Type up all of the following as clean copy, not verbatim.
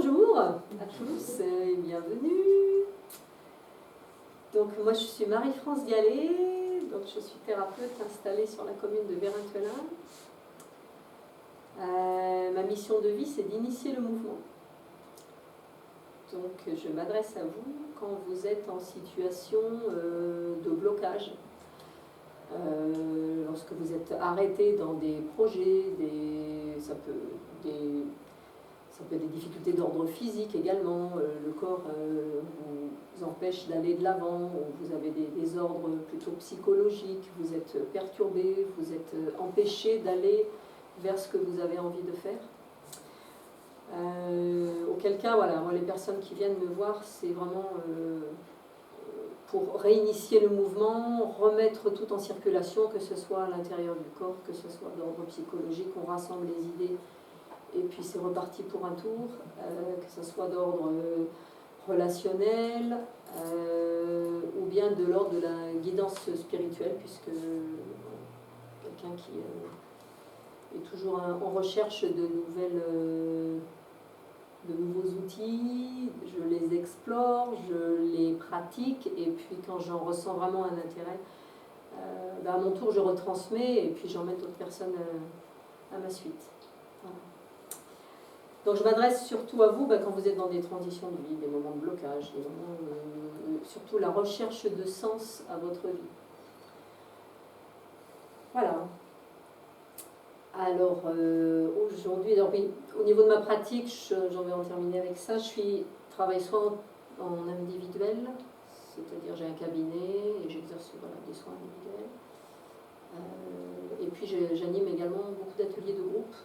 Bonjour à tous et bienvenue. Donc moi je suis Marie-France Gallet, donc je suis thérapeute installée sur la commune de Bérintelin. Ma mission de vie c'est d'initier le mouvement. Donc je m'adresse à vous quand vous êtes en situation de blocage. Lorsque vous êtes arrêté dans des projets, ça peut être des difficultés d'ordre physique également, le corps vous empêche d'aller de l'avant, vous avez des ordres plutôt psychologiques, vous êtes perturbé, vous êtes empêché d'aller vers ce que vous avez envie de faire. Auquel cas, voilà, moi les personnes qui viennent me voir, c'est vraiment pour réinitier le mouvement, remettre tout en circulation, que ce soit à l'intérieur du corps, que ce soit d'ordre psychologique, on rassemble les idées et puis c'est reparti pour un tour, que ce soit d'ordre relationnel ou bien de l'ordre de la guidance spirituelle, puisque quelqu'un qui est toujours en recherche de nouveaux outils, je les explore, je les pratique, et puis quand j'en ressens vraiment un intérêt, à mon tour je retransmets et puis j'emmène d'autres personnes à ma suite. Voilà. Donc je m'adresse surtout à vous quand vous êtes dans des transitions de vie, des moments de blocage, des moments surtout la recherche de sens à votre vie. Voilà. Alors aujourd'hui, oui, au niveau de ma pratique, j'en vais en terminer avec ça. Je travaille soit en individuel, c'est-à-dire j'ai un cabinet et j'exerce des soins individuels. Et puis j'anime également beaucoup d'ateliers de groupe.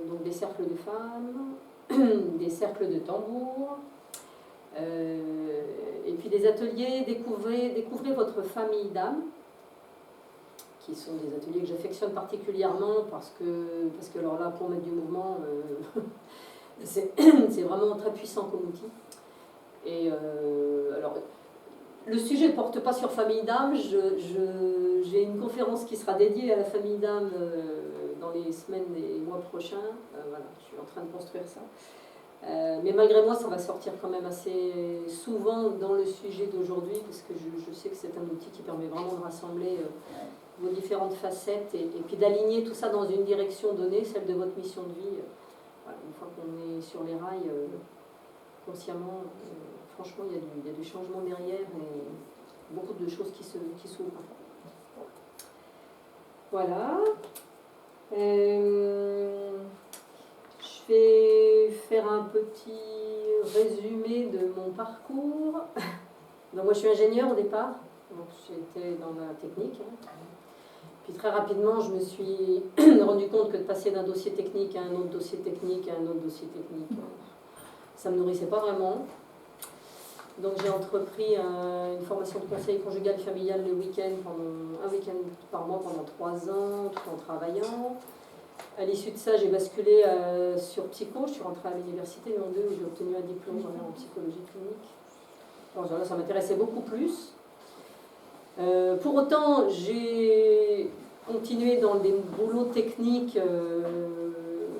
Donc des cercles de femmes, des cercles de tambour, et puis des ateliers découvrez votre famille d'âme, qui sont des ateliers que j'affectionne particulièrement parce que alors là, pour mettre du mouvement, c'est vraiment très puissant comme outil. Et alors, le sujet ne porte pas sur famille d'âme, j'ai une conférence qui sera dédiée à la famille d'âme dans les semaines et mois prochains. Voilà, je suis en train de construire ça. Mais malgré moi, ça va sortir quand même assez souvent dans le sujet d'aujourd'hui, parce que je sais que c'est un outil qui permet vraiment de rassembler vos différentes facettes et puis d'aligner tout ça dans une direction donnée, celle de votre mission de vie. Voilà, une fois qu'on est sur les rails, consciemment, franchement, il y a du changement derrière et beaucoup de choses qui s'ouvrent. Voilà. Je vais faire un petit résumé de mon parcours. Donc moi je suis ingénieure au départ, donc j'étais dans la technique. Puis très rapidement je me suis rendu compte que de passer d'un dossier technique à un autre dossier technique à un autre dossier technique, ça ne me nourrissait pas vraiment. Donc j'ai entrepris une formation de conseil conjugal et familial le week-end, un week-end par mois pendant 3 ans, tout en travaillant. À l'issue de ça, j'ai basculé sur psycho. Je suis rentrée à l'université Lyon 2 où j'ai obtenu un diplôme en psychologie clinique. Alors là, ça m'intéressait beaucoup plus. Pour autant, j'ai continué dans des boulots techniques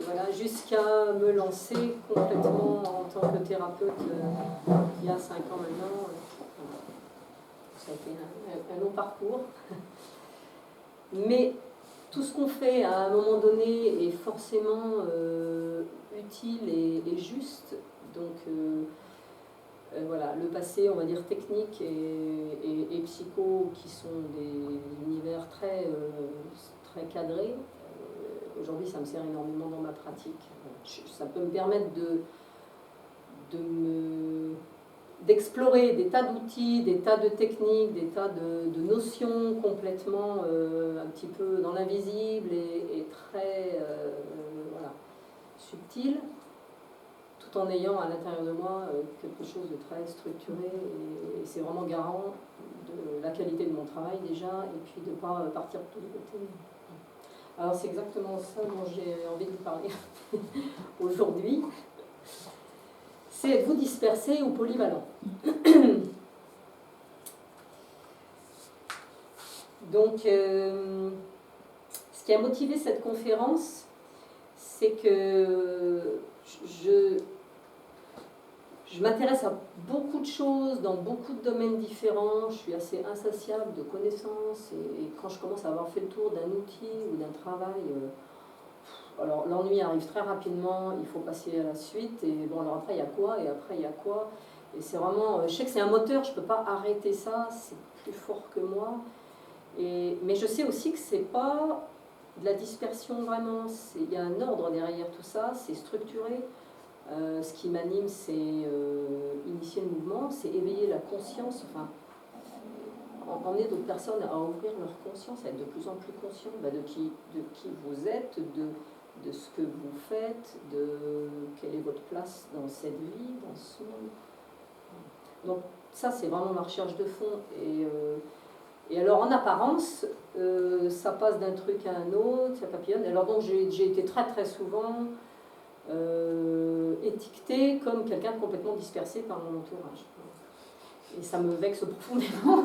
voilà, jusqu'à me lancer complètement en tant que thérapeute il y a 5 ans maintenant. Ça a été un long parcours. Mais tout ce qu'on fait à un moment donné est forcément utile et juste. Donc voilà, le passé, on va dire technique et psycho, qui sont des univers très cadrés, aujourd'hui ça me sert énormément dans ma pratique. Ça peut me permettre d'explorer des tas d'outils, des tas de techniques, des tas de notions complètement un petit peu dans l'invisible et très voilà, subtiles, tout en ayant à l'intérieur de moi quelque chose de très structuré, et c'est vraiment garant de la qualité de mon travail déjà, et puis de ne pas partir de tous les côtés. Alors c'est exactement ça dont j'ai envie de vous parler aujourd'hui. C'est êtes-vous dispersé ou polyvalent? Donc, ce qui a motivé cette conférence, c'est que je m'intéresse à beaucoup de choses, dans beaucoup de domaines différents. Je suis assez insatiable de connaissances. Et quand je commence à avoir fait le tour d'un outil ou d'un travail, alors l'ennui arrive très rapidement, il faut passer à la suite. Et bon, alors après, il y a quoi? Et après, il y a quoi? Et c'est vraiment... Je sais que c'est un moteur, je ne peux pas arrêter ça, c'est plus fort que moi. Mais je sais aussi que c'est pas de la dispersion vraiment. Il y a un ordre derrière tout ça, c'est structuré. Ce qui m'anime, c'est initier le mouvement, c'est éveiller la conscience, enfin, emmener d'autres personnes à ouvrir leur conscience, à être de plus en plus conscient de qui vous êtes, de ce que vous faites, de quelle est votre place dans cette vie, dans ce monde. Donc ça, c'est vraiment ma recherche de fond. Et alors, en apparence, ça passe d'un truc à un autre, ça papillonne. Alors donc, j'ai été très très souvent étiquetée comme quelqu'un de complètement dispersé par mon entourage. Et ça me vexe profondément.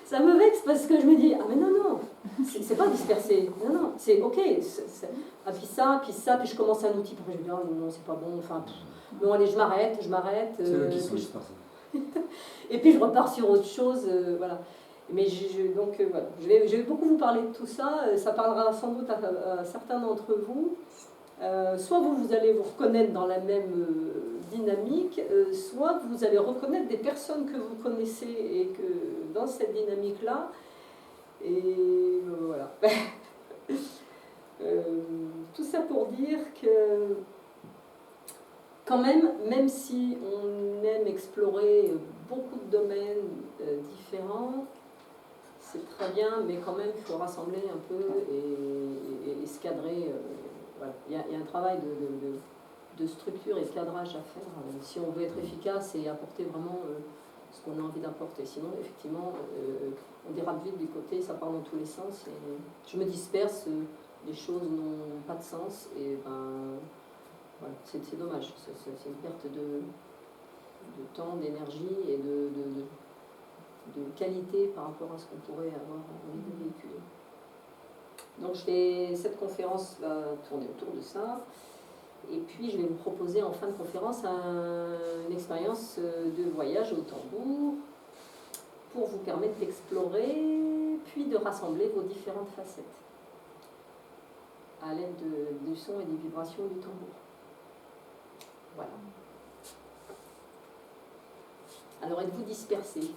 Ça me vexe parce que je me dis, ah mais non, non, c'est pas dispersé. Non, non, c'est ok. Ah, puis ça, puis je commence un outil, puis je me dis, ah non, c'est pas bon, enfin, non, allez, je m'arrête. C'est eux qui sont dispersés. Et puis je repars sur autre chose, voilà. Mais donc voilà, je vais beaucoup vous parler de tout ça. Ça parlera sans doute à certains d'entre vous. Soit vous allez vous reconnaître dans la même dynamique, soit vous allez reconnaître des personnes que vous connaissez et que dans cette dynamique-là. Et voilà. Tout ça pour dire que quand même si on aime explorer beaucoup de domaines différents, c'est très bien, mais quand même il faut rassembler un peu et se cadrer. Voilà. Il y a un travail de structure et de cadrage à faire si on veut être efficace et apporter vraiment ce qu'on a envie d'apporter. Sinon, effectivement, on dérape vite du côté, ça part dans tous les sens. Et je me disperse, les choses n'ont pas de sens. Et ben, voilà, c'est dommage. C'est une perte de temps, d'énergie et de qualité par rapport à ce qu'on pourrait avoir envie de véhiculer. Donc cette conférence va tourner autour de ça. Et puis je vais vous proposer en fin de conférence une expérience de voyage au tambour pour vous permettre d'explorer puis de rassembler vos différentes facettes à l'aide du son et des vibrations du tambour. Voilà. Alors êtes-vous dispersés?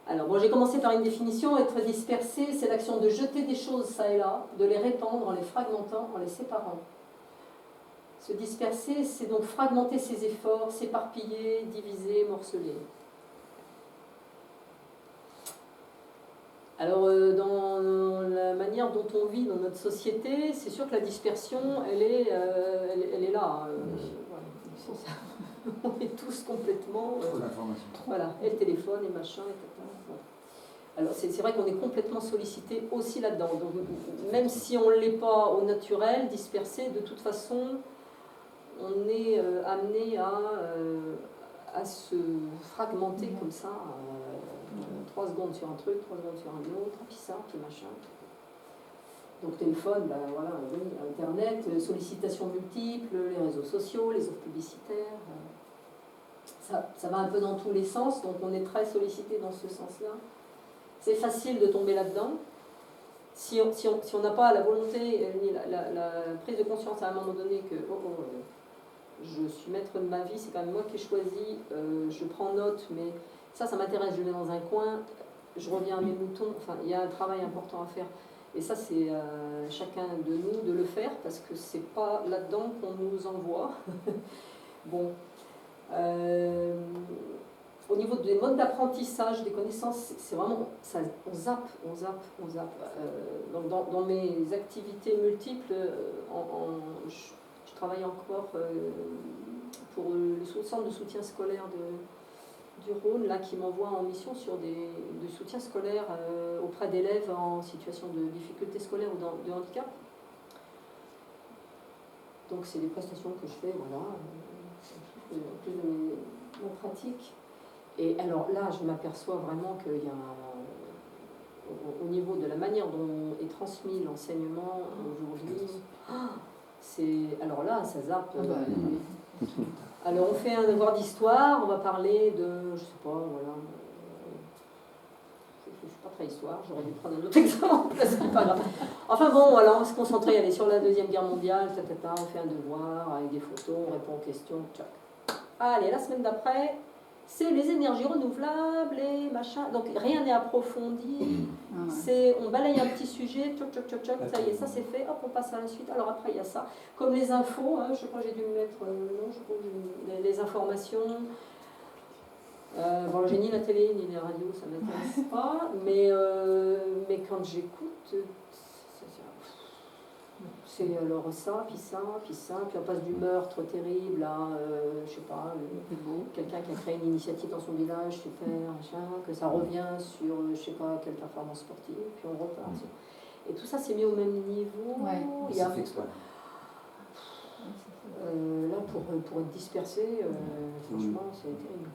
Alors bon, j'ai commencé par une définition. Être dispersé, c'est l'action de jeter des choses ça et là, de les répandre en les fragmentant, en les séparant. Se disperser, c'est donc fragmenter ses efforts, s'éparpiller, diviser, morceler. Alors dans la manière dont on vit dans notre société, c'est sûr que la dispersion, elle est là. Voilà. On est tous complètement... Trop d'informations. Voilà, et le téléphone, et machin, etc. Bon. Alors c'est vrai qu'on est complètement sollicité aussi là-dedans. Donc même si on ne l'est pas au naturel, dispersé, de toute façon, on est amené à se fragmenter comme ça. 3 secondes sur un truc, 3 secondes sur un autre, puis ça, puis machin. Donc téléphone, ben voilà, oui, Internet, sollicitations multiples, les réseaux sociaux, les offres publicitaires. Ça va un peu dans tous les sens, donc on est très sollicité dans ce sens-là. C'est facile de tomber là-dedans. Si on n'a pas la volonté, la prise de conscience à un moment donné que je suis maître de ma vie, c'est quand même moi qui ai choisi, je prends note, mais ça m'intéresse, je le mets dans un coin, je reviens à mes moutons, enfin il y a un travail important à faire. Et ça c'est chacun de nous de le faire, parce que c'est pas là-dedans qu'on nous envoie. Bon. Au niveau des modes d'apprentissage, des connaissances, c'est vraiment, ça, on zappe. Donc dans mes activités multiples, je travaille encore pour le centre de soutien scolaire du Rhône, là, qui m'envoie en mission sur du soutien scolaire auprès d'élèves en situation de difficulté scolaire ou de handicap. Donc c'est des prestations que je fais, voilà, en plus de mes pratiques. Et alors là, je m'aperçois vraiment qu'il y a au niveau de la manière dont est transmis l'enseignement aujourd'hui, alors là, ça zappe. Alors on fait un devoir d'histoire, on va parler de, je sais pas, voilà. Je suis pas très histoire, j'aurais dû prendre un autre exemple, c'est pas grave. Enfin bon, alors on va se concentrer, aller sur la Deuxième Guerre mondiale, on fait un devoir avec des photos, on répond aux questions, tchac. Allez, la semaine d'après, c'est les énergies renouvelables et machin. Donc rien n'est approfondi. On balaye un petit sujet, tchoc, tchoc, tchoc, tchoc, ça y est, ça c'est fait, hop, on passe à la suite. Alors après, il y a ça. Comme les infos, hein, je crois que j'ai dû me mettre, non, je crois que les informations. Bon, j'ai ni la télé ni la radio, ça ne m'intéresse pas, mais quand j'écoute, c'est alors ça, puis ça, puis ça, puis on passe du meurtre terrible à, je sais pas, quelqu'un qui a créé une initiative dans son village, super, machin, que ça revient sur, je sais pas, quelle performance sportive, puis on repart. Et tout ça, c'est mis au même niveau. Il y a, ça fait exprès. là, pour être dispersé, franchement, c'est terrible.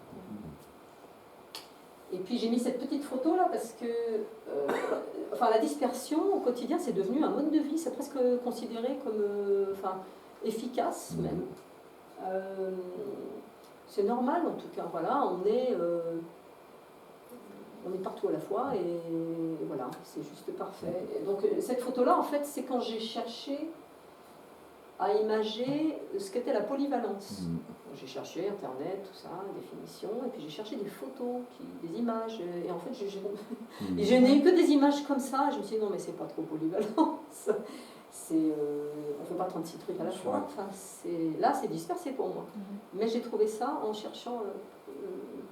Et puis j'ai mis cette petite photo là parce que la dispersion au quotidien c'est devenu un mode de vie, c'est presque considéré comme efficace même. C'est normal en tout cas, voilà, on est partout à la fois et voilà, c'est juste parfait. Et donc cette photo là en fait c'est quand j'ai cherché à imager ce qu'était la polyvalence. J'ai cherché Internet, tout ça, définition, et puis j'ai cherché des photos, des images, et en fait je n'ai eu que des images comme ça, et je me suis dit non mais c'est pas trop polyvalence, on ne fait pas 36 trucs à la fois, là c'est dispersé pour moi. Mais j'ai trouvé ça en cherchant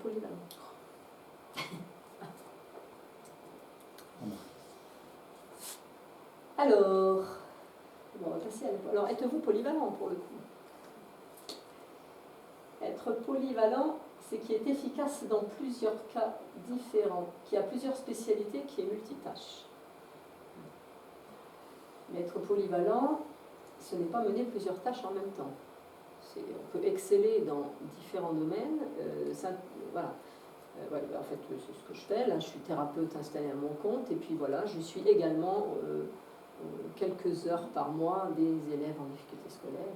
polyvalent. Alors, on va passer à l'époque. Alors, êtes-vous polyvalent pour le coup? Être polyvalent, c'est qui est efficace dans plusieurs cas différents, qui a plusieurs spécialités, qui est multitâche. Mais être polyvalent, ce n'est pas mener plusieurs tâches en même temps. On peut exceller dans différents domaines. Voilà. En fait, c'est ce que je fais. Là, je suis thérapeute installée à mon compte, et puis voilà, je suis également quelques heures par mois des élèves en difficulté scolaire.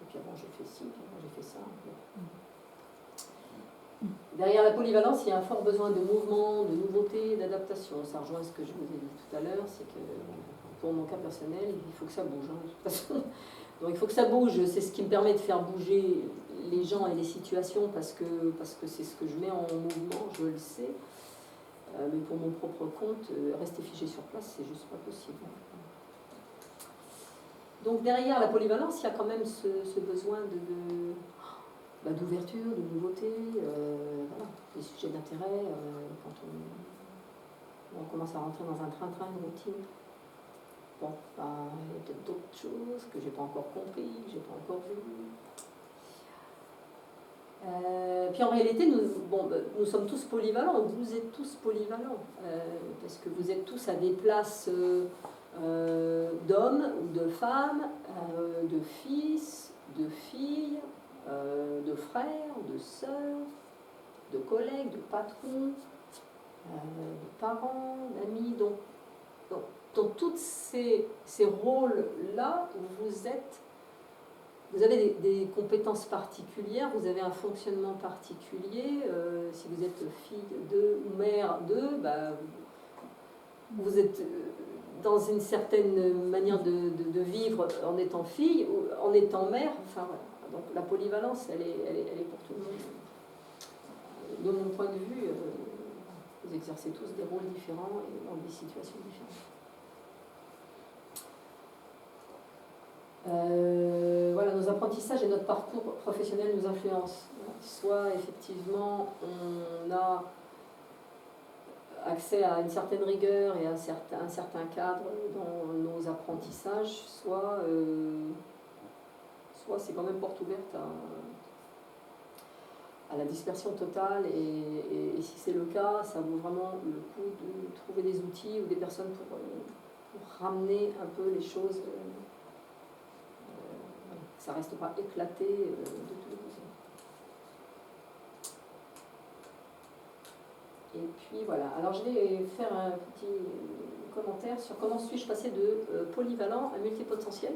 Et puis avant, j'ai fait ci, puis avant, j'ai fait ça. Derrière la polyvalence, il y a un fort besoin de mouvement, de nouveauté, d'adaptation. Ça rejoint ce que je vous ai dit tout à l'heure, c'est que pour mon cas personnel, il faut que ça bouge, de toute façon. Donc il faut que ça bouge, c'est ce qui me permet de faire bouger les gens et les situations parce que c'est ce que je mets en mouvement, je le sais. Mais pour mon propre compte, rester figé sur place, c'est juste pas possible. Donc derrière la polyvalence, il y a quand même ce besoin d'ouverture, de nouveauté, voilà, des sujets d'intérêt, quand on commence à rentrer dans un train-train, une routine. Bon, il y a peut-être d'autres choses que j'ai pas encore compris, que j'ai pas encore vues. Puis en réalité, nous sommes tous polyvalents, vous êtes tous polyvalents, parce que vous êtes tous à des places d'hommes ou de femmes, de fils, de filles, de frères, de sœurs, de collègues, de patrons, de parents, d'amis. Donc, dans tous ces rôles-là, vous avez des compétences particulières, vous avez un fonctionnement particulier. Si vous êtes fille d'eux ou mère d'eux, vous êtes dans une certaine manière de vivre en étant fille ou en étant mère. Enfin, voilà. Donc la polyvalence, elle est pour tout le monde. De mon point de vue, vous exercez tous des rôles différents et dans des situations différentes. Voilà, nos apprentissages et notre parcours professionnel nous influencent. Soit effectivement on a accès à une certaine rigueur et à un certain cadre dans nos apprentissages, soit c'est quand même porte ouverte à la dispersion totale et si c'est le cas, ça vaut vraiment le coup de trouver des outils ou des personnes pour ramener un peu les choses. Ça ne reste pas éclaté de tous les côtés. Et puis voilà, alors je vais faire un petit commentaire sur comment suis-je passé de polyvalent à multipotentiel,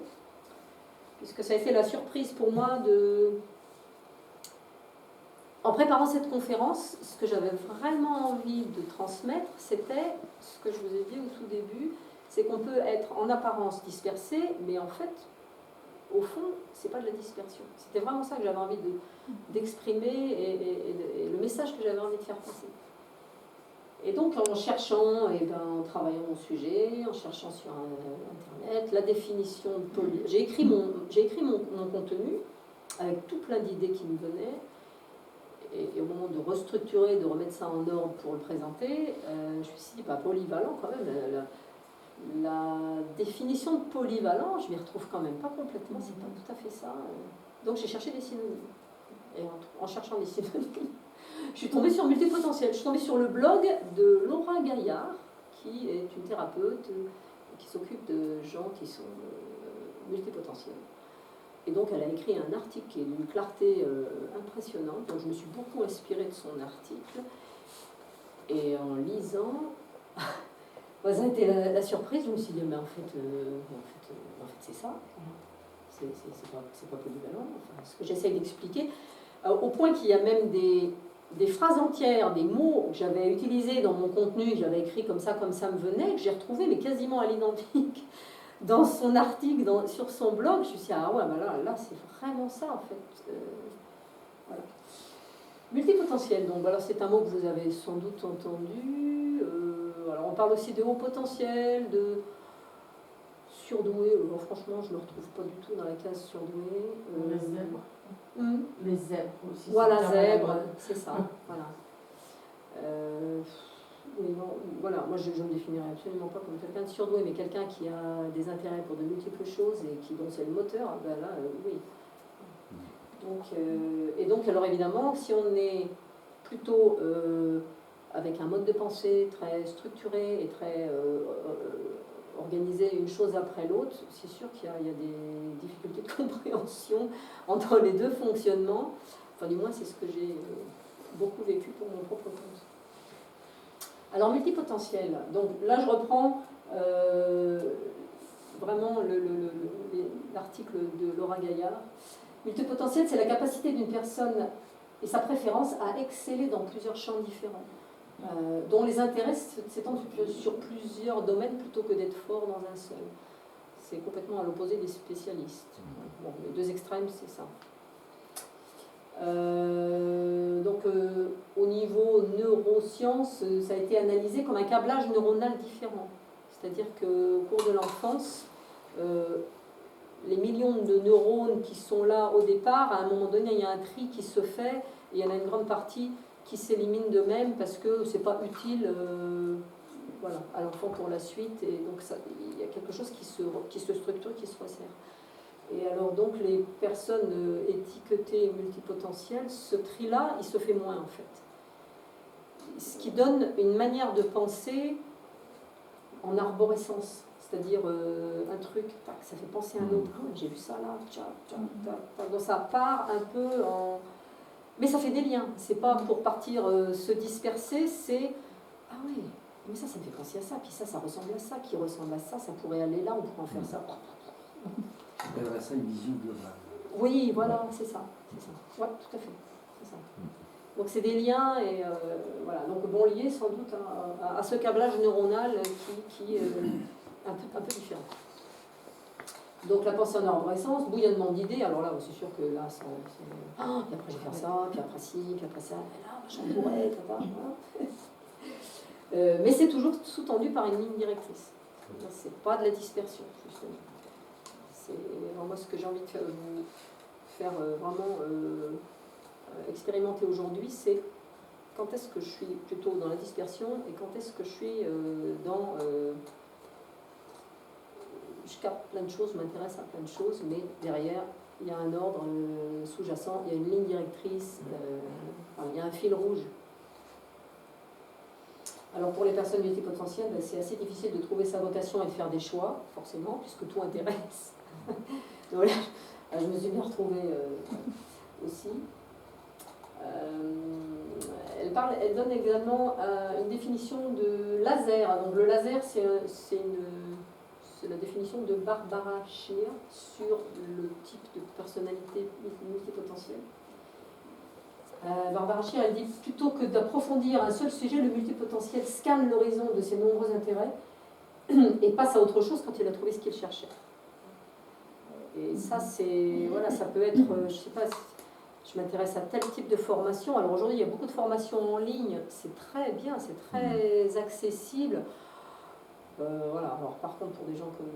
puisque ça a été la surprise pour moi de... En préparant cette conférence, ce que j'avais vraiment envie de transmettre, c'était ce que je vous ai dit au tout début, c'est qu'on peut être en apparence dispersé, mais en fait, au fond, c'est pas de la dispersion. C'était vraiment ça que j'avais envie d'exprimer et le message que j'avais envie de faire passer. Et donc en cherchant, en travaillant mon sujet, en cherchant sur Internet, la définition de j'ai écrit mon contenu avec tout plein d'idées qui me venaient. Et au moment de restructurer, de remettre ça en ordre pour le présenter, je me suis dit, polyvalent quand même. La définition de polyvalent, je m'y retrouve quand même pas complètement, c'est pas tout à fait ça. Donc j'ai cherché des synonymes. Et en cherchant des synonymes, je suis tombée sur multipotentiel. Je suis tombée sur le blog de Laura Gaillard, qui est une thérapeute qui s'occupe de gens qui sont multipotentiels. Et donc elle a écrit un article qui est d'une clarté impressionnante, donc je me suis beaucoup inspirée de son article. Et en lisant, ça a été la surprise, je me suis dit, mais en fait c'est ça, c'est pas polyvalent, enfin, ce que j'essaye d'expliquer, au point qu'il y a même des phrases entières, des mots que j'avais utilisés dans mon contenu, que j'avais écrit comme ça me venait, que j'ai retrouvé mais quasiment à l'identique dans son article, sur son blog. Je me suis dit, ah ouais, là c'est vraiment ça en fait. Voilà. Multipotentiel, donc alors c'est un mot que vous avez sans doute entendu. Alors on parle aussi de haut potentiel, de surdoué. Franchement, je ne me retrouve pas du tout dans la case surdoué. Les zèbres. Les zèbres aussi. Voilà, zèbre, c'est ça. Voilà. Oui, non, voilà, moi je ne me définirais absolument pas comme quelqu'un de surdoué, mais quelqu'un qui a des intérêts pour de multiples choses et dont c'est le moteur, là, oui. Donc, alors évidemment, si on est plutôt avec un mode de pensée très structuré et très organisé une chose après l'autre, c'est sûr qu'il y a des difficultés de compréhension entre les deux fonctionnements. Enfin, du moins, c'est ce que j'ai beaucoup vécu pour mon propre compte. Alors, multipotentiel. Donc là, je reprends vraiment l'article de Laura Gaillard. Multipotentiel, c'est la capacité d'une personne et sa préférence à exceller dans plusieurs champs différents, dont les intérêts s'étendent sur plusieurs domaines plutôt que d'être fort dans un seul. C'est complètement à l'opposé des spécialistes. Bon, les deux extrêmes, c'est ça. Au niveau neurosciences, ça a été analysé comme un câblage neuronal différent. C'est-à-dire qu'au cours de l'enfance, les millions de neurones qui sont là au départ, à un moment donné, il y a un tri qui se fait, et il y en a une grande partie qui s'élimine d'eux-mêmes parce que ce n'est pas utile à l'enfant pour la suite, et donc il y a quelque chose qui se structure, qui se resserre. Et alors donc les personnes étiquetées multipotentielles, ce tri-là, il se fait moins en fait. Ce qui donne une manière de penser en arborescence. C'est-à-dire un truc, tac, ça fait penser à un autre. Oh, j'ai vu ça là, donc ça part un peu en... Mais ça fait des liens. C'est pas pour partir se disperser, c'est... Ah oui, mais ça me fait penser à ça. Puis ça ressemble à ça, qui ressemble à ça. Ça pourrait aller là, on pourrait en faire ça. On appellerait ça une vision globale. Oui, voilà, c'est ça. Oui, tout à fait. C'est ça. Donc c'est des liens, et voilà. Donc bon, lié sans doute à ce câblage neuronal qui est un peu différent. Donc la pensée en arborescence, bouillonnement d'idées, alors là, c'est sûr que là, puis après je vais faire ça, puis après ci, puis après ça, et là, j'en pourrais, mais c'est toujours sous-tendu par une ligne directrice. C'est pas de la dispersion, justement. C'est moi ce que j'ai envie de faire vraiment expérimenter aujourd'hui, c'est quand est-ce que je suis plutôt dans la dispersion et quand est-ce que je suis dans... je capte plein de choses, je m'intéresse à plein de choses, mais derrière, il y a un ordre sous-jacent, il y a une ligne directrice, il y a un fil rouge. Alors pour les personnes multipotentielles, c'est assez difficile de trouver sa vocation et de faire des choix, forcément, puisque tout intéresse. Donc là, je me suis bien retrouvée aussi. elle donne également une définition de laser. Donc le laser, c'est la définition de Barbara Scheer sur le type de personnalité multipotentielle. Barbara Scheer, elle dit plutôt que d'approfondir un seul sujet, le multipotentiel scanne l'horizon de ses nombreux intérêts et passe à autre chose quand il a trouvé ce qu'il cherchait. Et ça, voilà, ça peut être, je sais pas, je m'intéresse à tel type de formation. Alors aujourd'hui, il y a beaucoup de formations en ligne, c'est très bien, c'est très accessible. Voilà. Alors par contre, pour des gens comme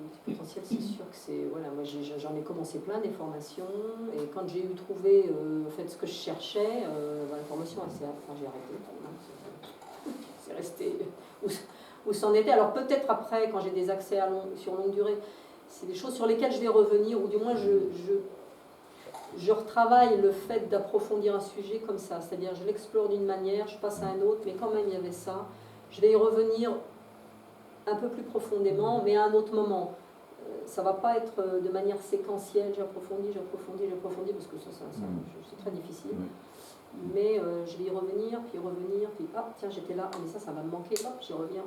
multipotentiels, c'est sûr que c'est, voilà, moi j'en ai commencé plein des formations, et quand j'ai eu trouvé en fait ce que je cherchais, la formation, j'ai arrêté. C'est resté où c'en était. Alors peut-être après, quand j'ai des accès sur longue durée, c'est des choses sur lesquelles je vais revenir, ou du moins je retravaille le fait d'approfondir un sujet comme ça, c'est-à-dire je l'explore d'une manière, je passe à un autre, mais quand même il y avait ça, je vais y revenir un peu plus profondément, mais à un autre moment. Ça ne va pas être de manière séquentielle, j'approfondis, parce que ça c'est très difficile. Mais je vais y revenir, puis hop, tiens, j'étais là, mais ça va me manquer, hop, j'y reviens.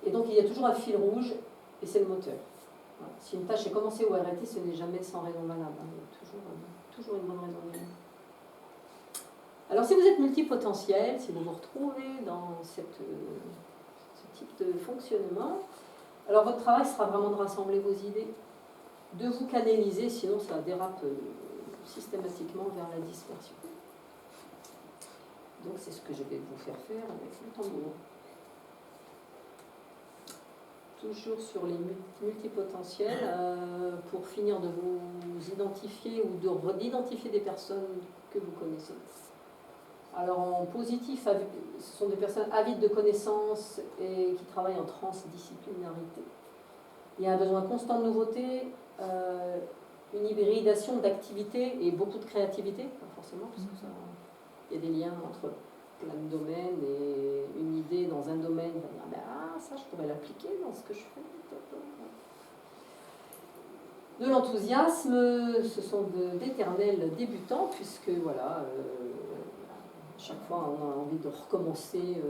Et donc il y a toujours un fil rouge, et c'est le moteur. Voilà. Si une tâche est commencée ou arrêtée, ce n'est jamais sans raison valable. Il y a toujours une bonne raison valable. Alors si vous êtes multipotentiel, si vous vous retrouvez dans ce type de fonctionnement, alors votre travail sera vraiment de rassembler vos idées, de vous canaliser, sinon ça dérape systématiquement vers la dispersion. Donc c'est ce que je vais vous faire avec le tambour. Toujours sur les multipotentiels, pour finir de vous identifier ou d'identifier des personnes que vous connaissez. Alors en positif, ce sont des personnes avides de connaissances et qui travaillent en transdisciplinarité. Il y a un besoin constant de nouveauté, une hybridation d'activités et beaucoup de créativité, pas forcément, parce que il y a des liens entre plein de domaines, et une idée dans un domaine va dire ça je pourrais l'appliquer dans ce que je fais. De l'enthousiasme, ce sont d'éternels débutants, puisque voilà, chaque fois on a envie de recommencer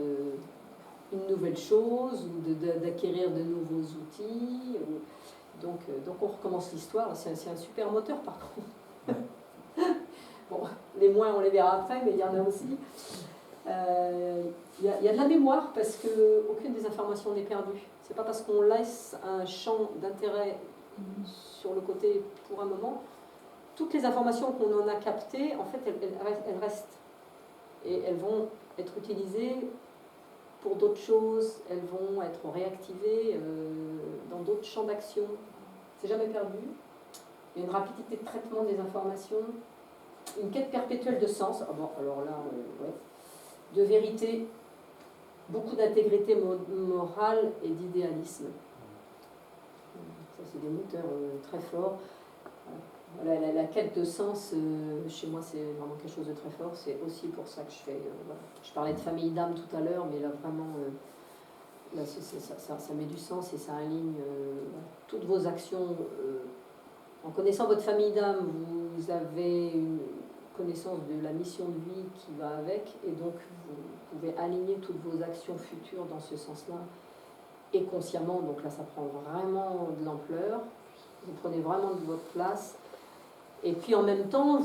une nouvelle chose, ou d'acquérir de nouveaux outils. Donc on recommence l'histoire. C'est un super moteur par contre. Bon, les moins on les verra après, mais il y en a aussi. Il y a de la mémoire, parce qu'aucune des informations n'est perdue. C'est pas parce qu'on laisse un champ d'intérêt sur le côté pour un moment, toutes les informations qu'on en a captées, en fait, elles restent. Et elles vont être utilisées pour d'autres choses, elles vont être réactivées dans d'autres champs d'action. C'est jamais perdu. Il y a une rapidité de traitement des informations, une quête perpétuelle de sens. Ah bon, alors là, ouais. De vérité, beaucoup d'intégrité morale et d'idéalisme. Ça, c'est des moteurs très forts. Voilà, la quête de sens, chez moi, c'est vraiment quelque chose de très fort. C'est aussi pour ça que je fais... voilà. Je parlais de famille d'âme tout à l'heure, mais là, vraiment, là, ça met du sens, et ça aligne toutes vos actions. En connaissant votre famille d'âme, vous avez une connaissance de la mission de vie qui va avec, et donc vous pouvez aligner toutes vos actions futures dans ce sens-là, et consciemment. Donc là, ça prend vraiment de l'ampleur. Vous prenez vraiment de votre place. Et puis en même temps,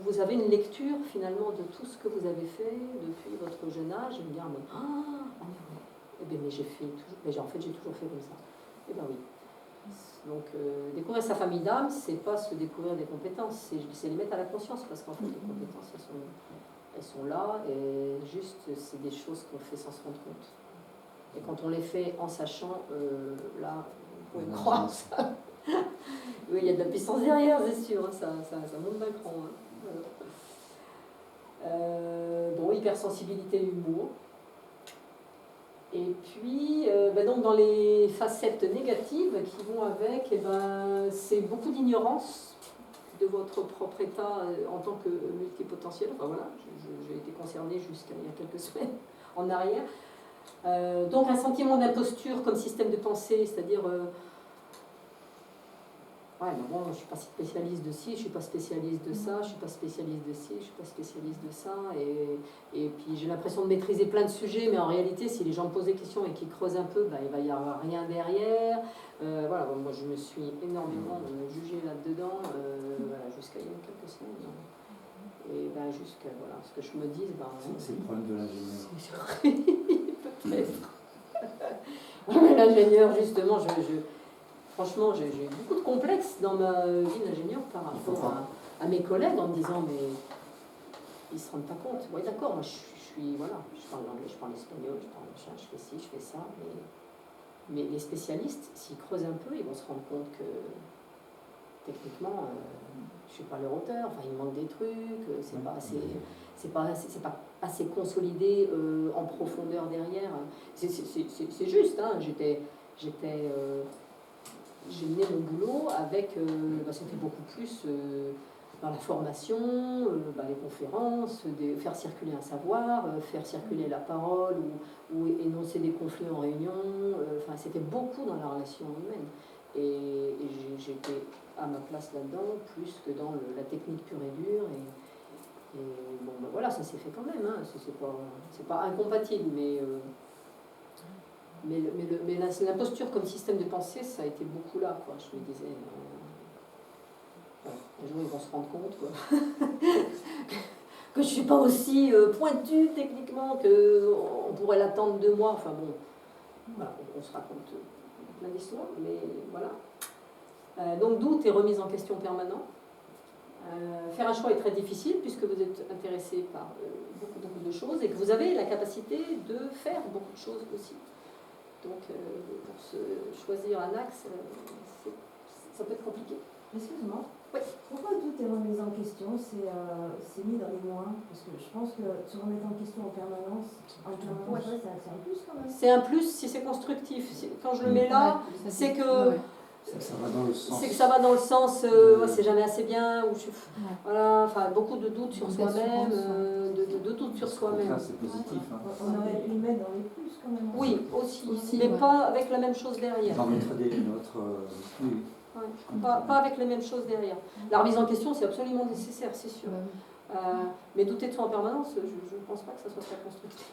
vous avez une lecture finalement de tout ce que vous avez fait depuis votre jeune âge, et vous dire mais j'ai fait toujours, mais en fait j'ai toujours fait comme ça. Eh bien oui. Donc découvrir sa famille d'âme, c'est pas se découvrir des compétences, c'est les mettre à la conscience, parce qu'en fait les compétences elles sont là, et juste c'est des choses qu'on fait sans se rendre compte. Et quand on les fait en sachant, là, vous pouvez croire ça. Oui, il y a de la puissance derrière, c'est sûr, hein, ça monte d'un cran. Hein. Voilà. Bon, hypersensibilité, humour. Et puis, donc dans les facettes négatives qui vont avec, c'est beaucoup d'ignorance de votre propre état en tant que multipotentiel. Enfin voilà, j'ai été concernée jusqu'à il y a quelques semaines en arrière. Donc un sentiment d'imposture comme système de pensée, c'est-à-dire Ouais, mais bon, je suis pas spécialiste de ci, je suis pas spécialiste de ça, je suis pas spécialiste de ci, je suis pas spécialiste de ça. Et puis j'ai l'impression de maîtriser plein de sujets, mais en réalité, si les gens me posent des questions et qu'ils creusent un peu, il va y avoir rien derrière. Voilà, bon, moi je me suis énormément jugée là-dedans, voilà, jusqu'à il y a quelques semaines. Et jusqu'à voilà, ce que je me dise, c'est le problème de l'ingénieur. Peut-être. Ouais, l'ingénieur, justement, franchement, j'ai eu beaucoup de complexes dans ma vie d'ingénieur par rapport à mes collègues en me disant, mais ils ne se rendent pas compte. Oui, d'accord, moi je suis, voilà, je parle l'anglais, je parle l'espagnol, je parle machin, je fais ci, je fais ça, mais les spécialistes, s'ils creusent un peu, ils vont se rendre compte que techniquement, je ne suis pas leur auteur, enfin il manque des trucs, c'est pas assez consolidé en profondeur derrière. C'est juste, hein, j'ai mené mon boulot avec, c'était beaucoup plus dans la formation, les conférences, faire circuler un savoir, faire circuler la parole ou énoncer des conflits en réunion. C'était beaucoup dans la relation humaine. Et j'étais à ma place là-dedans, plus que dans la technique pure et dure. Et bon, voilà, ça s'est fait quand même. Hein. C'est pas incompatible, mais l'imposture comme système de pensée, ça a été beaucoup là, quoi. Je me disais, un jour ils vont se rendre compte, quoi. Que je ne suis pas aussi pointue techniquement qu'on pourrait l'attendre de moi. Enfin bon, voilà, on se raconte plein d'histoires, mais voilà. Donc doute et remise en question permanent. Faire un choix est très difficile puisque vous êtes intéressé par beaucoup de choses et que vous avez la capacité de faire beaucoup de choses aussi. Donc, pour choisir un axe, ça peut être compliqué. Excuse-moi. Oui. Pourquoi tout est remis en question, c'est mis dans les moins? Parce que je pense que se remettre en question en permanence, Ouais. c'est un plus quand même. C'est un plus si c'est constructif. Quand je le mets là, c'est que... C'est que ça va dans le sens. C'est que ça va dans le sens, c'est jamais assez bien, ou voilà, enfin beaucoup de doutes sur soi-même, de doutes sur soi-même. C'est positif. Hein. On aurait pu le mettre dans les plus quand même. Oui, aussi mais pas avec la même chose derrière. Dans notre oui. Ouais, pas avec les mêmes choses derrière. La remise en question, c'est absolument nécessaire, c'est sûr. Mais douter de soi en permanence, je ne pense pas que ça soit très constructif.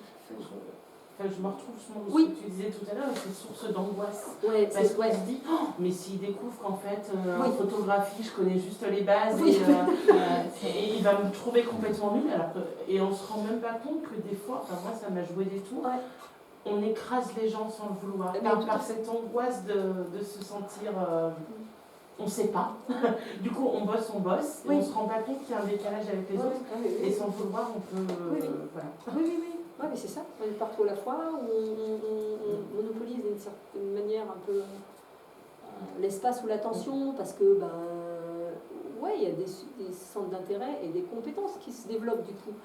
Enfin, je me retrouve souvent dans Oui. ce que tu disais tout à l'heure, c'est source d'angoisse. Ouais, parce qu'on se dit, mais s'il découvre qu'en fait, en photographie, je connais juste les bases oui. et il va me trouver complètement nulle. Et on ne se rend même pas compte que des fois, enfin moi ça m'a joué des tours, on écrase les gens sans le vouloir. Par cette angoisse de se sentir, on ne sait pas. Du coup, on bosse, et on ne se rend pas compte qu'il y a un décalage avec les autres. Et sans le vouloir, on peut... voilà. Oui. Ouais, mais c'est ça, on est partout à la fois, où on monopolise d'une certaine manière un peu l'espace ou l'attention, parce que il y a des centres d'intérêt et des compétences qui se développent du coup.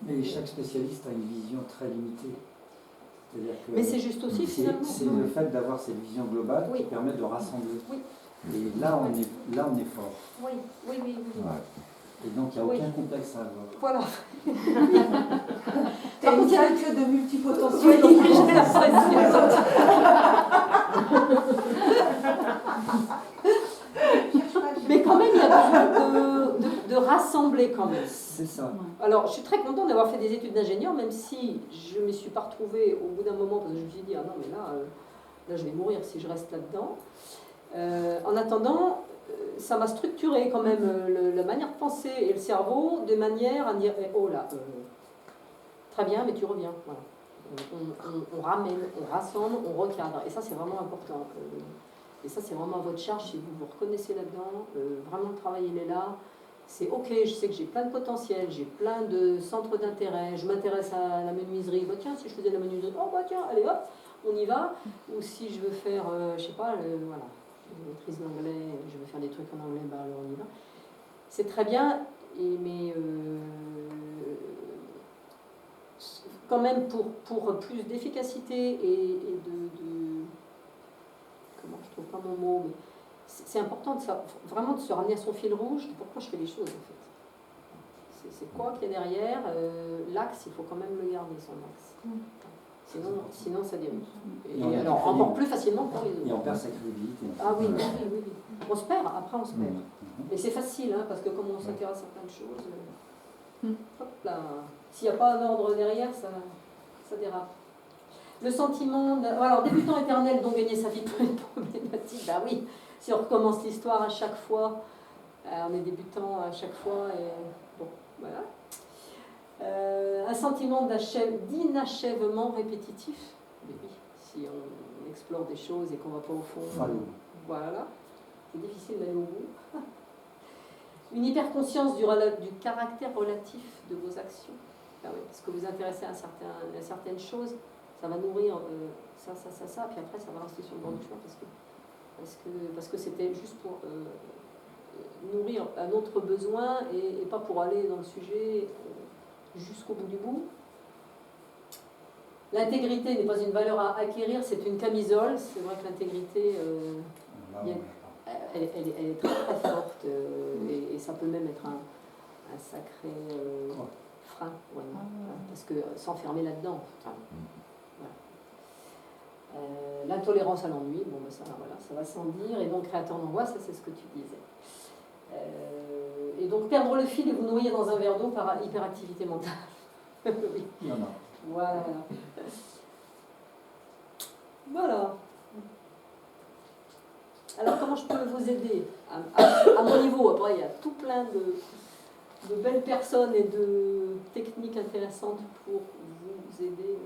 Mais chaque spécialiste a une vision très limitée. Que mais c'est juste aussi finalement. C'est le fait d'avoir cette vision globale qui permet de rassembler. Oui. Et là on est fort. Oui. Ouais. Et donc il n'y a aucun complexe à avoir. Voilà. Par contre, il y a que de multipotentiels. J'ai l'impression. Mais quand même, il y a besoin de rassembler quand même. C'est ça. Alors, je suis très contente d'avoir fait des études d'ingénieur, même si je ne me suis pas retrouvée au bout d'un moment, parce que je me suis dit, ah non, mais là je vais mourir si je reste là-dedans. En attendant, ça m'a structuré quand même la manière de penser et le cerveau de manière à dire, oh là, très bien, mais tu reviens. Voilà. On ramène, on rassemble, on recadre. Et ça, c'est vraiment important. Et ça, c'est vraiment à votre charge si vous vous reconnaissez là-dedans. Vraiment, le travail, il est là. C'est ok, je sais que j'ai plein de potentiel, j'ai plein de centres d'intérêt. Je m'intéresse à la menuiserie. Bah, tiens, si je faisais de la menuiserie, oh bah tiens, allez hop, on y va. Ou si je veux faire, je sais pas, voilà, je maîtrise l'anglais, je veux faire des trucs en anglais, bah alors on y va. C'est très bien, mais quand même pour plus d'efficacité et de comment je trouve pas mon mot, mais c'est important vraiment de se ramener à son fil rouge de pourquoi je fais les choses en fait. C'est quoi qu'il y a derrière, l'axe, il faut quand même le garder son axe. Sinon ça dérive. Et Et on a alors créé- encore plus facilement pour les autres. Et on perd sa crédibilité. Ah oui, oui, oui, oui. On se perd, après on se perd. Mhm. Mais c'est facile, hein, parce que comme on s'intéresse à plein de choses, hop là, s'il n'y a pas un ordre derrière, ça dérape. Le sentiment, alors débutant éternel, donc gagner sa vie peut être problématique, bah oui, si on recommence l'histoire à chaque fois, on est débutant à chaque fois, et bon, voilà. Un sentiment d'inachèvement répétitif, mais oui, si on explore des choses et qu'on ne va pas au fond, voilà, c'est difficile d'aller au bout. Une hyperconscience du caractère relatif de vos actions. Ah oui, parce que vous vous intéressez à certaines choses, ça va nourrir ça, puis après ça va rester sur le banc du chemin parce que c'était juste pour nourrir un autre besoin et pas pour aller dans le sujet jusqu'au bout du bout. L'intégrité n'est pas une valeur à acquérir, c'est une camisole. C'est vrai que l'intégrité, elle est très très forte et ça peut même être un sacré frein, ouais, parce que s'enfermer là-dedans. Enfin, voilà. L'intolérance à l'ennui, bon, ben ça, voilà, ça va sans dire, et donc créateur d'angoisse, ça c'est ce que tu disais. Et donc perdre le fil et vous noyer dans un verre d'eau par hyperactivité mentale. Oui. Non. Voilà. Voilà. Alors comment je peux vous aider à mon niveau? Après, il y a tout plein de belles personnes et de techniques intéressantes pour vous aider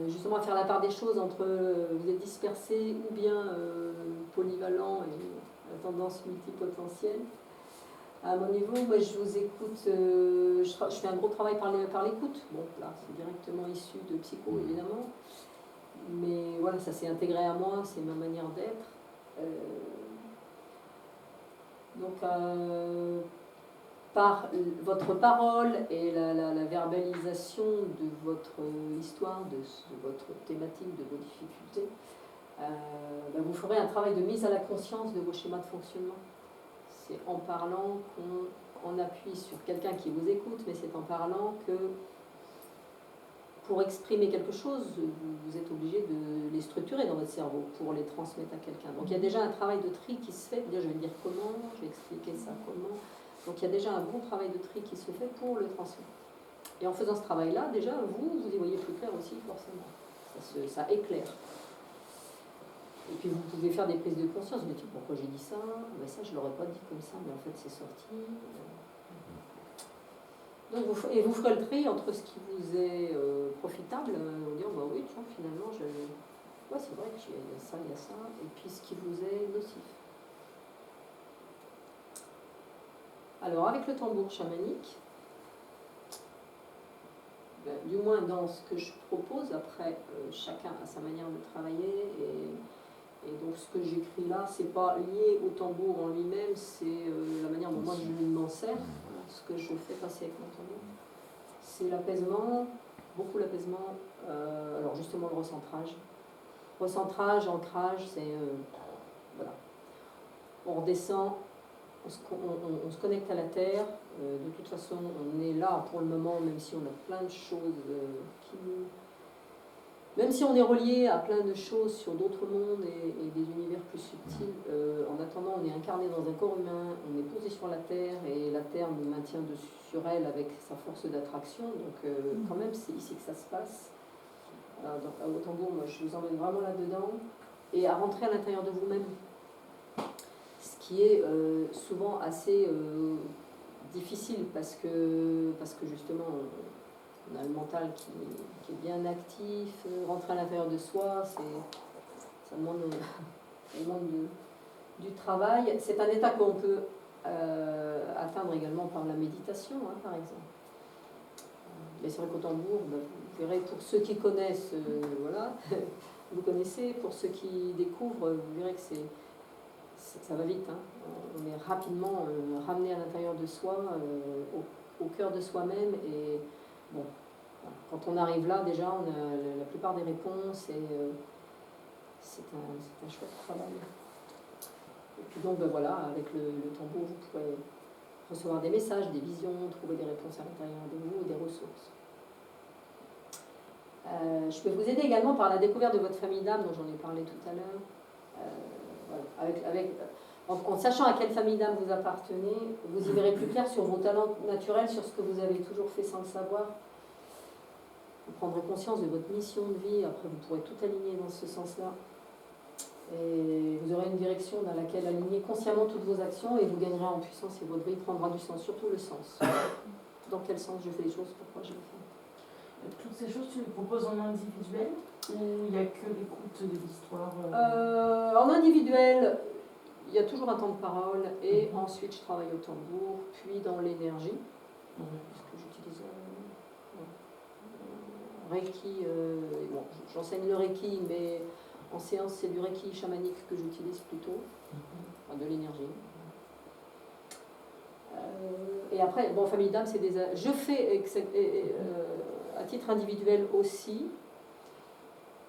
justement à faire la part des choses entre vous êtes dispersé ou bien polyvalent et à tendance multipotentielle. À mon niveau, moi, je vous écoute, je fais un gros travail par l'écoute. Bon, là, c'est directement issu de psycho, évidemment. Mais voilà, ça s'est intégré à moi, c'est ma manière d'être. Donc, par votre parole et la verbalisation de votre histoire, de votre thématique, de vos difficultés, vous ferez un travail de mise à la conscience de vos schémas de fonctionnement. C'est en parlant qu'on appuie sur quelqu'un qui vous écoute, mais c'est en parlant que pour exprimer quelque chose, vous êtes obligé de les structurer dans votre cerveau pour les transmettre à quelqu'un. Donc il y a déjà un travail de tri qui se fait, dire je vais dire comment, je vais expliquer ça comment. Donc il y a déjà un bon travail de tri qui se fait pour le transmettre. Et en faisant ce travail-là, déjà, vous y voyez plus clair aussi, forcément. Ça éclaire. Et puis vous pouvez faire des prises de conscience, mais pourquoi j'ai dit ça? Ben ça, je ne l'aurais pas dit comme ça, mais en fait c'est sorti. Donc vous ferez le tri entre ce qui vous est profitable, vous dire bah oui, tiens, finalement, ouais, c'est vrai qu'il y a ça, et puis ce qui vous est nocif. Alors avec le tambour chamanique, du moins dans ce que je propose, après chacun a sa manière de travailler et donc ce que j'écris là, c'est pas lié au tambour en lui-même, c'est la manière dont moi je m'en sers, voilà, ce que je fais passer avec mon tambour. C'est l'apaisement, beaucoup l'apaisement, alors justement le recentrage. Recentrage, ancrage, c'est voilà. On redescend, on se connecte à la terre, de toute façon on est là pour le moment, même si on a plein de choses qui nous... Même si on est relié à plein de choses sur d'autres mondes et des univers plus subtils, en attendant on est incarné dans un corps humain, on est posé sur la terre et la terre nous maintient sur elle avec sa force d'attraction, donc quand même c'est ici que ça se passe. Donc au tambour, moi je vous emmène vraiment là-dedans et à rentrer à l'intérieur de vous-même. Ce qui est souvent assez difficile parce que justement on a le mental qui est bien actif, rentrer à l'intérieur de soi, ça demande du travail. C'est un état qu'on peut atteindre également par la méditation, hein, par exemple. Mais c'est vrai qu'au tambour, vous verrez, pour ceux qui connaissent, voilà, vous connaissez, pour ceux qui découvrent, vous verrez que ça va vite. Hein. On est rapidement ramené à l'intérieur de soi, au cœur de soi-même. Et bon, voilà. Quand on arrive là, déjà, on a la plupart des réponses et c'est un chouette travail. Et puis donc, voilà, avec le tambour, vous pourrez recevoir des messages, des visions, trouver des réponses à l'intérieur de vous, des ressources. Je peux vous aider également par la découverte de votre famille d'âme, dont j'en ai parlé tout à l'heure. Voilà. En sachant à quelle famille d'âme vous appartenez, vous y verrez plus clair sur vos talents naturels, sur ce que vous avez toujours fait sans le savoir. Vous prendrez conscience de votre mission de vie, après vous pourrez tout aligner dans ce sens-là. Et vous aurez une direction dans laquelle aligner consciemment toutes vos actions et vous gagnerez en puissance et votre vie prendra du sens, surtout le sens. Dans quel sens je fais les choses, pourquoi je les fais. Toutes ces choses, tu les proposes en individuel ou il n'y a que l'écoute de l'histoire En individuel, il y a toujours un temps de parole et ensuite je travaille au tambour, puis dans l'énergie, parce que j'utilise Reiki. Bon, j'enseigne le Reiki, mais en séance c'est du Reiki chamanique que j'utilise plutôt, enfin, de l'énergie. Et après, bon, famille d'âme, c'est des... Je fais à titre individuel aussi,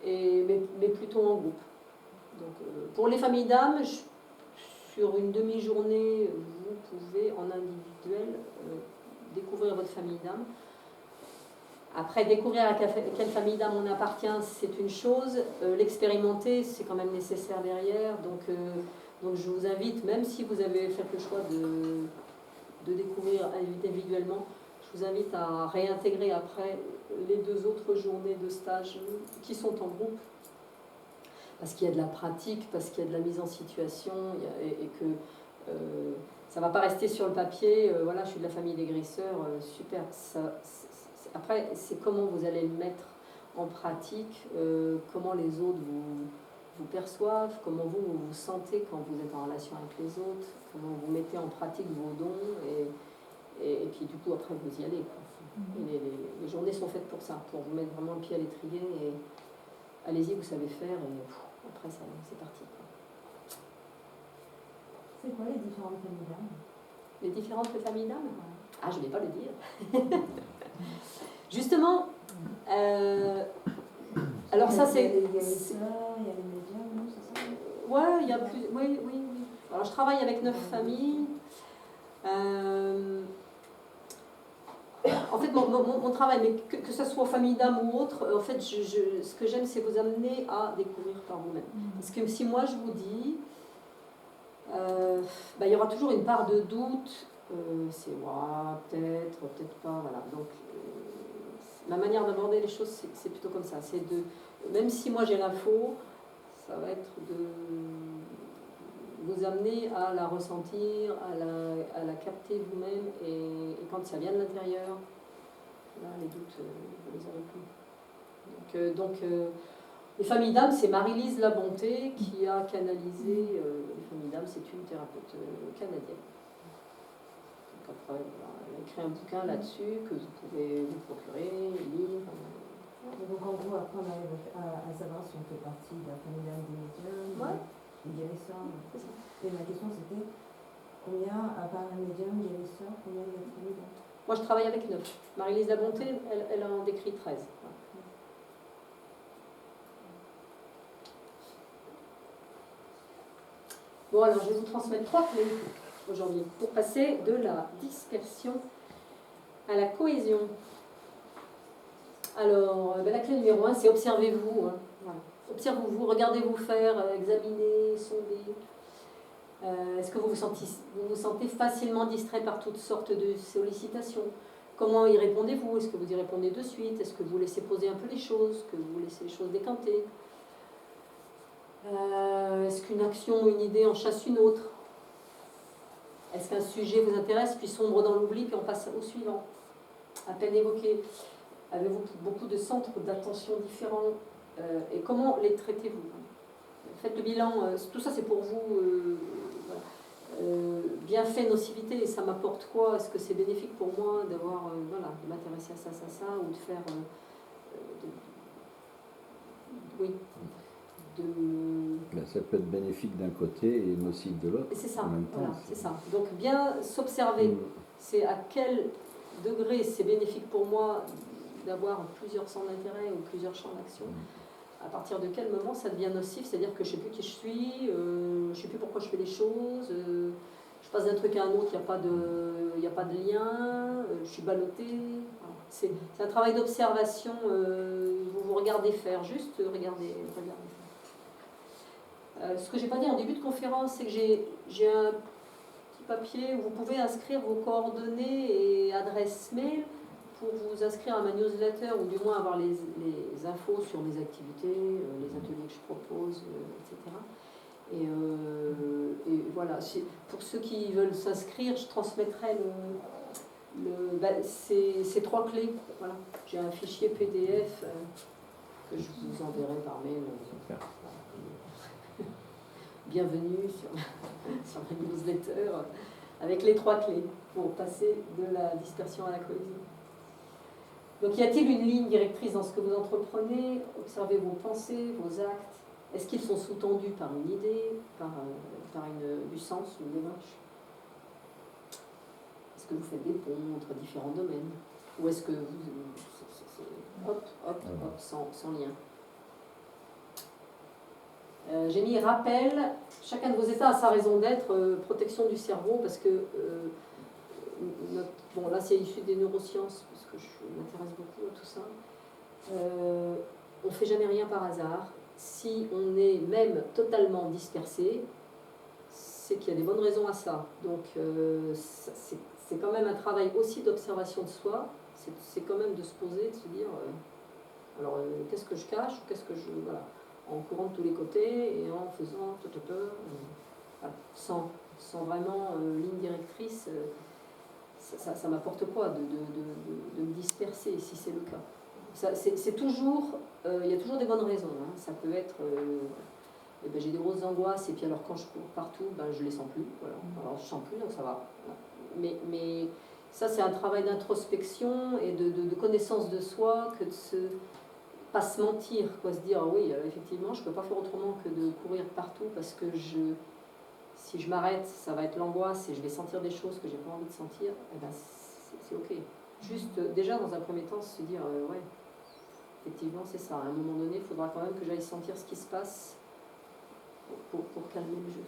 mais plutôt en groupe. Donc, pour les familles d'âme, sur une demi-journée, vous pouvez en individuel découvrir votre famille d'âme. Après, découvrir à quelle famille d'âme on appartient, c'est une chose. L'expérimenter, c'est quand même nécessaire derrière. Donc je vous invite, même si vous avez fait le choix de découvrir individuellement, je vous invite à réintégrer après les 2 autres journées de stage qui sont en groupe. Parce qu'il y a de la pratique, parce qu'il y a de la mise en situation, et que ça ne va pas rester sur le papier, voilà, je suis de la famille des Grisseurs, super. Après, c'est comment vous allez le mettre en pratique, comment les autres vous perçoivent, comment vous vous sentez quand vous êtes en relation avec les autres, comment vous mettez en pratique vos dons, et puis du coup, après, vous y allez, quoi. Et les journées sont faites pour ça, pour vous mettre vraiment le pied à l'étrier, et allez-y, vous savez faire, et après, c'est parti, quoi. C'est quoi les différentes familles d'âme? Les différentes familles d'âme? Ah, je ne vais pas le dire. Justement, alors ça c'est... Il y a les sœurs, il y a les médiums, c'est ça? Ouais, il y a plus... Oui. Alors je travaille avec 9 familles. En fait, mon travail, mais que ce soit famille d'âme ou autre, en fait, ce que j'aime, c'est vous amener à découvrir par vous-même. Parce que si moi je vous dis, il y aura toujours une part de doute, c'est peut-être pas, voilà. Donc, ma manière d'aborder les choses, c'est plutôt comme ça. C'est même si moi j'ai l'info, ça va être de vous amener à la ressentir, à la capter vous-même, et quand ça vient de l'intérieur, là, les doutes, vous les aurez plus. Donc, les familles d'âme, c'est Marie-Lise Labonté qui a canalisé les familles d'âme, c'est une thérapeute canadienne. Donc après, elle a écrit un bouquin là-dessus que vous pouvez vous procurer, lire. Donc en gros, après on arrive à savoir si on fait partie de la famille d'âme des médiums, des guérisseurs. C'est ça. Et ma question c'était, combien, à part un médium, guérisseur, combien il y a de familles d'âme? Moi je travaille avec 9. Marie-Lise Labonté, elle en décrit 13. Bon, alors je vais vous transmettre 3 clés aujourd'hui pour passer de la dispersion à la cohésion. Alors, la clé numéro 1, c'est observez-vous. Hein. Voilà. Observez-vous, regardez-vous faire, examinez, sondez. Est-ce que vous vous sentez facilement distrait par toutes sortes de sollicitations? Comment y répondez-vous? Est-ce que vous y répondez de suite? Est-ce que vous laissez poser un peu les choses? Que vous laissez les choses décanter? Est-ce qu'une action ou une idée en chasse une autre? Est-ce qu'un sujet vous intéresse, puis sombre dans l'oubli, puis on passe au suivant? À peine évoqué. Avez-vous beaucoup de centres d'attention différents? Et comment les traitez-vous? Faites le bilan. Tout ça, c'est pour vous. Voilà. Bienfait, nocivité, et ça m'apporte quoi? Est-ce que c'est bénéfique pour moi d'avoir, de m'intéresser à ça, ou de faire... Ça peut être bénéfique d'un côté et nocif de l'autre. C'est ça, en même temps, voilà, c'est ça. Donc bien s'observer, c'est à quel degré c'est bénéfique pour moi d'avoir plusieurs centres d'intérêt ou plusieurs champs d'action. À partir de quel moment ça devient nocif, c'est-à-dire que je ne sais plus qui je suis, je ne sais plus pourquoi je fais les choses, je passe d'un truc à un autre, il n'y a pas de lien, je suis ballottée. Voilà. C'est un travail d'observation, vous regardez faire, juste regardez faire. Ce que j'ai pas dit en début de conférence, c'est que j'ai un petit papier où vous pouvez inscrire vos coordonnées et adresses mail pour vous inscrire à ma newsletter ou du moins avoir les infos sur mes activités, les ateliers que je propose, etc. Et voilà, pour ceux qui veulent s'inscrire, je transmettrai ces 3 clés. Voilà. J'ai un fichier PDF que je vous enverrai par mail. Bienvenue sur ma newsletter avec les 3 clés pour passer de la dispersion à la cohésion. Donc y a-t-il une ligne directrice dans ce que vous entreprenez? Observez vos pensées, vos actes. Est-ce qu'ils sont sous-tendus par une idée, par du sens, une démarche? Est-ce que vous faites des ponts entre différents domaines? Ou est-ce que sans lien? J'ai mis rappel, chacun de vos états a sa raison d'être, protection du cerveau, parce que, bon là c'est issu des neurosciences, parce que je m'intéresse beaucoup à tout ça. On ne fait jamais rien par hasard. Si on est même totalement dispersé, c'est qu'il y a des bonnes raisons à ça. Donc c'est quand même un travail aussi d'observation de soi, c'est quand même de se poser, de se dire, alors qu'est-ce que je cache, qu'est-ce que je... Voilà. En courant de tous les côtés et en faisant voilà, sans vraiment ligne directrice, ça m'apporte quoi de me disperser si c'est le cas. C'est toujours, il y a toujours des bonnes raisons. Hein. Ça peut être, j'ai des grosses angoisses et puis alors quand je cours partout, je les sens plus. Voilà. Alors je sens plus donc ça va. Mais ça c'est un travail d'introspection et de connaissance de soi que de pas se mentir, quoi, se dire oui, effectivement, je ne peux pas faire autrement que de courir partout parce que si je m'arrête, ça va être l'angoisse et je vais sentir des choses que j'ai pas envie de sentir, c'est ok. Juste, déjà, dans un premier temps, se dire ouais, effectivement, c'est ça. À un moment donné, il faudra quand même que j'aille sentir ce qui se passe pour calmer le jeu.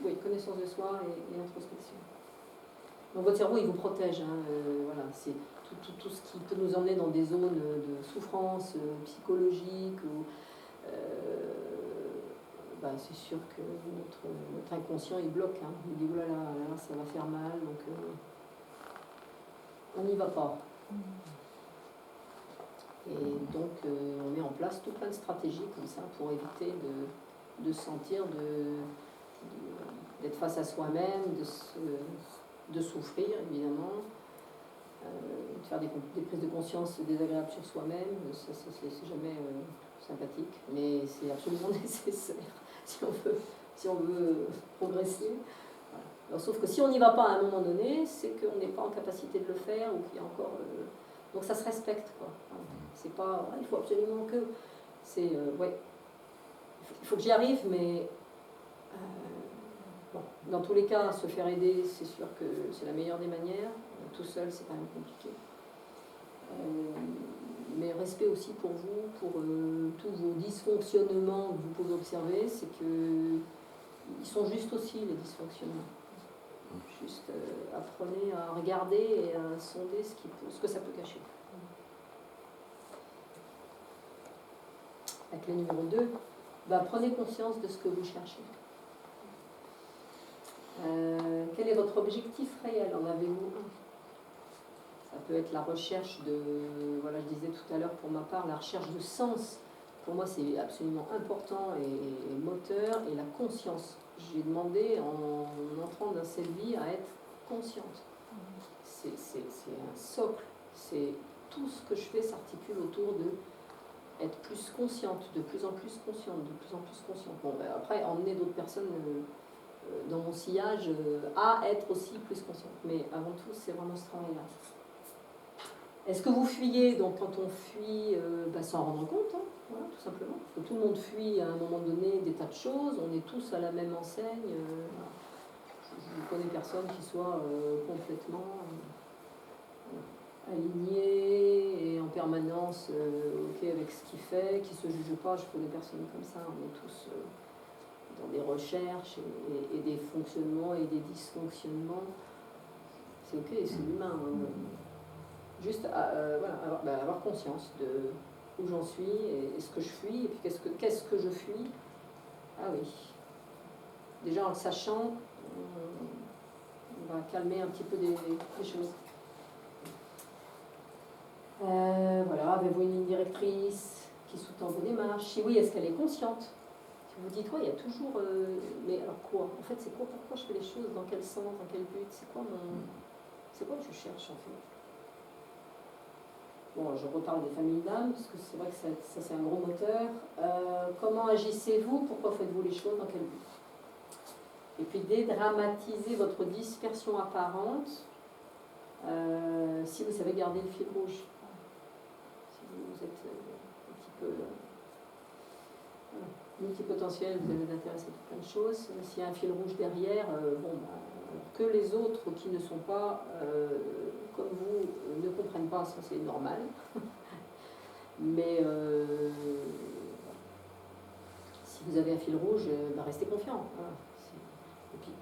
Oui, connaissance de soi et introspection. Donc votre cerveau, il vous protège. Hein, voilà, c'est tout ce qui peut nous emmener dans des zones de souffrance psychologique. C'est sûr que notre inconscient, il bloque. Hein, il dit, oulala, là, ça va faire mal, donc on n'y va pas. Et donc, on met en place tout plein de stratégies comme ça pour éviter de sentir, d'être face à soi-même, de souffrir, évidemment, de faire des prises de conscience désagréables sur soi-même, ça c'est jamais sympathique, mais c'est absolument nécessaire si on veut progresser. Voilà. Alors, sauf que si on n'y va pas à un moment donné, c'est qu'on n'est pas en capacité de le faire, ou qu'il y a encore... donc ça se respecte, quoi. Voilà. C'est pas... il faut absolument que... C'est... ouais. Il faut que j'y arrive, mais... bon, dans tous les cas, se faire aider, c'est sûr que c'est la meilleure des manières. Tout seul, c'est quand même compliqué. Mais respect aussi pour vous, pour tous vos dysfonctionnements que vous pouvez observer, c'est que ils sont justes aussi, les dysfonctionnements. Juste apprenez à regarder et à sonder ce que ça peut cacher. La clé numéro 2, prenez conscience de ce que vous cherchez. Quel est votre objectif réel? En avez-vous un? Ça peut être la recherche voilà, je disais tout à l'heure pour ma part, la recherche de sens. Pour moi, c'est absolument important et moteur, et la conscience. J'ai demandé, en entrant dans cette vie, à être consciente. C'est un socle. C'est tout ce que je fais s'articule autour de être plus consciente, de plus en plus consciente, de plus en plus consciente. Bon, après, emmener d'autres personnes dans mon sillage à être aussi plus consciente. Mais avant tout, c'est vraiment ce travail-là. Est-ce que vous fuyez? Donc quand on fuit, s'en rendre compte, hein, voilà, tout simplement. Parce que tout le monde fuit à un moment donné des tas de choses, on est tous à la même enseigne. Je ne connais personne qui soit complètement aligné et en permanence ok avec ce qu'il fait, qui ne se juge pas. Je connais personne comme ça, on est tous dans des recherches et des fonctionnements et des dysfonctionnements. C'est ok, c'est l'humain. Hein. Juste voilà, avoir conscience de où j'en suis et ce que je fuis, et puis qu'est-ce que je fuis. Ah oui. Déjà en le sachant, on va calmer un petit peu des choses. Voilà, avez-vous une ligne directrice qui sous-tend vos démarches? Si oui, est-ce qu'elle est consciente? Si vous dites, ouais, il y a toujours... mais alors quoi? En fait, c'est quoi? Pourquoi je fais les choses? Dans quel sens? Dans quel but? C'est quoi que je cherche en fait? Bon, je reparle des familles d'âme, parce que c'est vrai que ça c'est un gros moteur. Comment agissez-vous? Pourquoi faites-vous les choses? Dans quel but? Et puis dédramatiser votre dispersion apparente si vous savez garder le fil rouge. Si vous êtes un petit peu multipotentiel, vous avez d'intérêt à plein de choses. S'il y a un fil rouge derrière, que les autres qui ne sont pas comme vous ne comprennent pas, ça c'est normal. Mais si vous avez un fil rouge, restez confiant. Voilà. Et puis,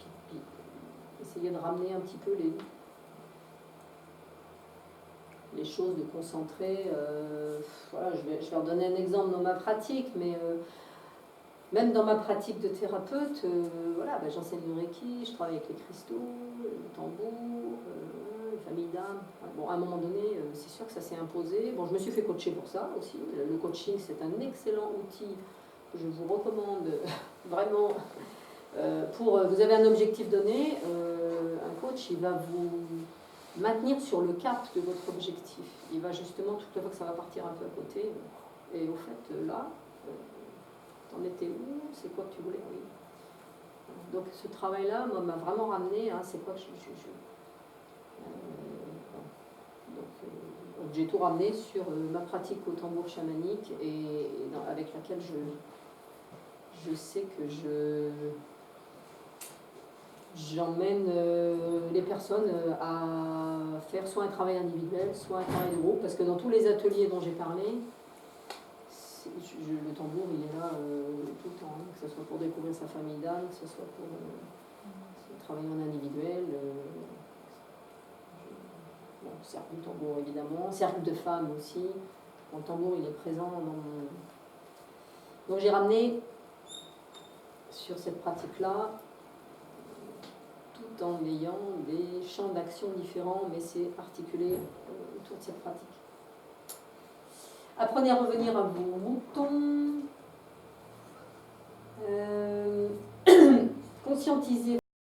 essayez de ramener un petit peu les choses, de concentrer. Voilà, je vais redonner un exemple dans ma pratique, mais même dans ma pratique de thérapeute, voilà, j'enseigne le Reiki, je travaille avec les cristaux, le tambour, les familles d'âme. Bon, à un moment donné, c'est sûr que ça s'est imposé. Bon, je me suis fait coacher pour ça aussi. Le coaching, c'est un excellent outil que je vous recommande vraiment. Vous avez un objectif donné, un coach, il va vous maintenir sur le cap de votre objectif. Il va justement, toute la fois que ça va partir un peu à côté, et au fait, là, t'en étais où? C'est quoi que tu voulais? Oui. Donc ce travail-là m'a vraiment ramené à c'est quoi que donc j'ai tout ramené sur ma pratique au tambour chamanique avec laquelle je sais que j'emmène les personnes à faire soit un travail individuel, soit un travail de groupe, parce que dans tous les ateliers dont j'ai parlé, le tambour il est là tout le temps, hein, que ce soit pour découvrir sa famille d'âme, que ce soit pour travailler en individuel. Bon, cercle du tambour évidemment, cercle de femmes aussi. Bon, le tambour il est présent dans mon... Donc j'ai ramené sur cette pratique-là, tout en ayant des champs d'action différents, mais c'est articulé autour de cette pratique. Apprenez à revenir à vos moutons. Conscientisez